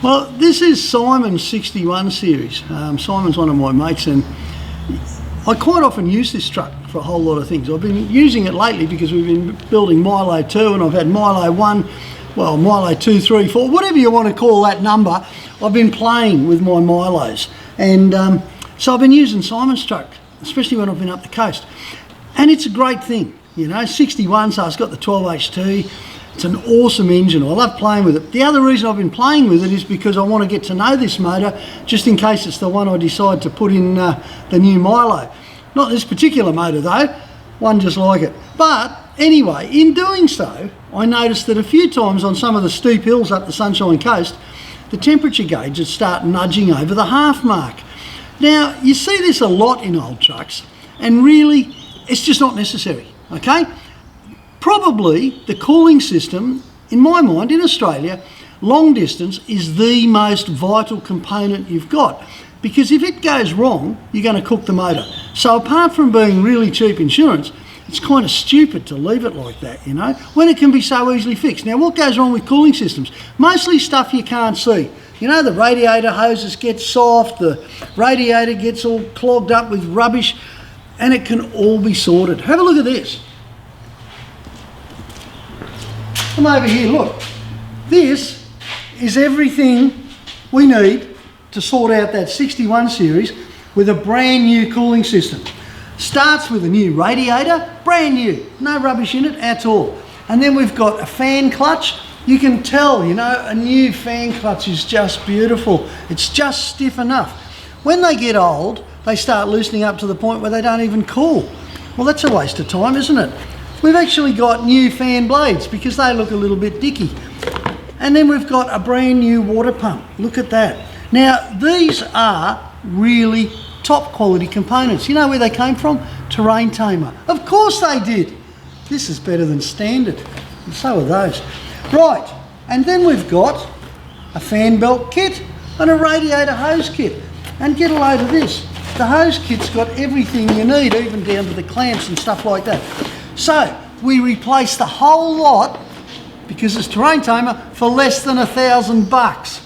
Well, this is Simon's 61 series. Simon's one of my mates, and I quite often use this truck for a whole lot of things. I've been using it lately because we've been building Milo 2, and I've had Milo 1, well, Milo 2, 3, 4, whatever you want to call that number. I've been playing with my Milos, and so I've been using Simon's truck, especially when I've been up the coast. And it's a great thing, you know, 61, so it's got the 12HT. It's an awesome engine. I love playing with it. The other reason I've been playing with it is because I want to get to know this motor, just in case it's the one I decide to put in the new Milo. Not this particular motor though, one just like it. But anyway, in doing so, I noticed that a few times on some of the steep hills up the Sunshine Coast, the temperature gauges start nudging over the half mark. Now, you see this a lot in old trucks, and really, it's just not necessary, okay? Probably the cooling system, in my mind, in Australia, long distance is the most vital component you've got, because if it goes wrong, you're going to cook the motor. So apart from being really cheap insurance, it's kind of stupid to leave it like that, you know, when it can be so easily fixed. Now, what goes wrong with cooling systems? Mostly stuff you can't see. You know, the radiator hoses get soft, the radiator gets all clogged up with rubbish, and it can all be sorted. Have a look at this. Come over here, look. This is everything we need to sort out that 61 series with a brand new cooling system. Starts with a new radiator, brand new, no rubbish in it at all. And then we've got a fan clutch. You can tell, you know, a new fan clutch is just beautiful. It's just stiff enough. When they get old, they start loosening up to the point where they don't even cool. Well, that's a waste of time, isn't it? We've actually got new fan blades because they look a little bit dicky. And then we've got a brand new water pump. Look at that. Now, these are really top quality components. You know where they came from? Terrain Tamer. Of course they did. This is better than standard. And so are those. Right, and then we've got a fan belt kit and a radiator hose kit. And get a load of this. The hose kit's got everything you need, even down to the clamps and stuff like that. So we replaced the whole lot, because it's Terrain Tamer, for less than $1,000.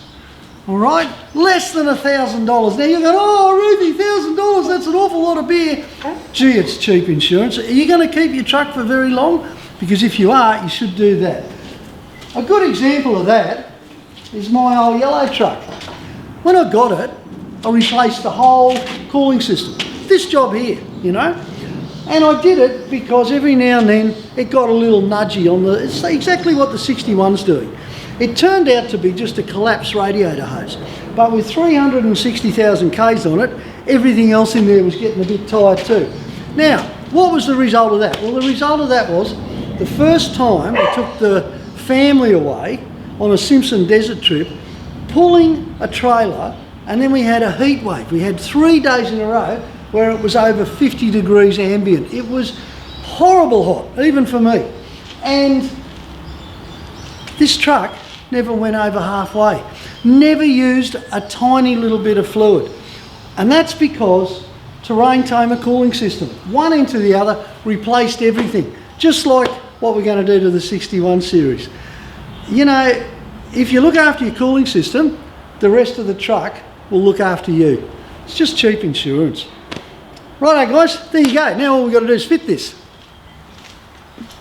All right, less than $1,000. Now you're going, oh, Roothy, $1,000, that's an awful lot of beer. Gee, it's cheap insurance. Are you going to keep your truck for very long? Because if you are, you should do that. A good example of that is my old yellow truck. When I got it, I replaced the whole cooling system. This job here, you know. And I did it because every now and then it got a little nudgy on the, it's exactly what the 61's doing. It turned out to be just a collapsed radiator hose, but with 360,000 Ks on it, everything else in there was getting a bit tired too. Now, what was the result of that? Well, the result of that was the first time I took the family away on a Simpson desert trip, pulling a trailer, and then we had a heat wave. We had 3 days in a row where it was over 50 degrees ambient. It was horrible hot, even for me. And this truck never went over halfway. Never used a tiny little bit of fluid. And that's because Terrain Tamer cooling system, one into the other, replaced everything. Just like what we're going to do to the 61 series. You know, if you look after your cooling system, the rest of the truck will look after you. It's just cheap insurance. Righto guys, there you go. Now all we've got to do is fit this.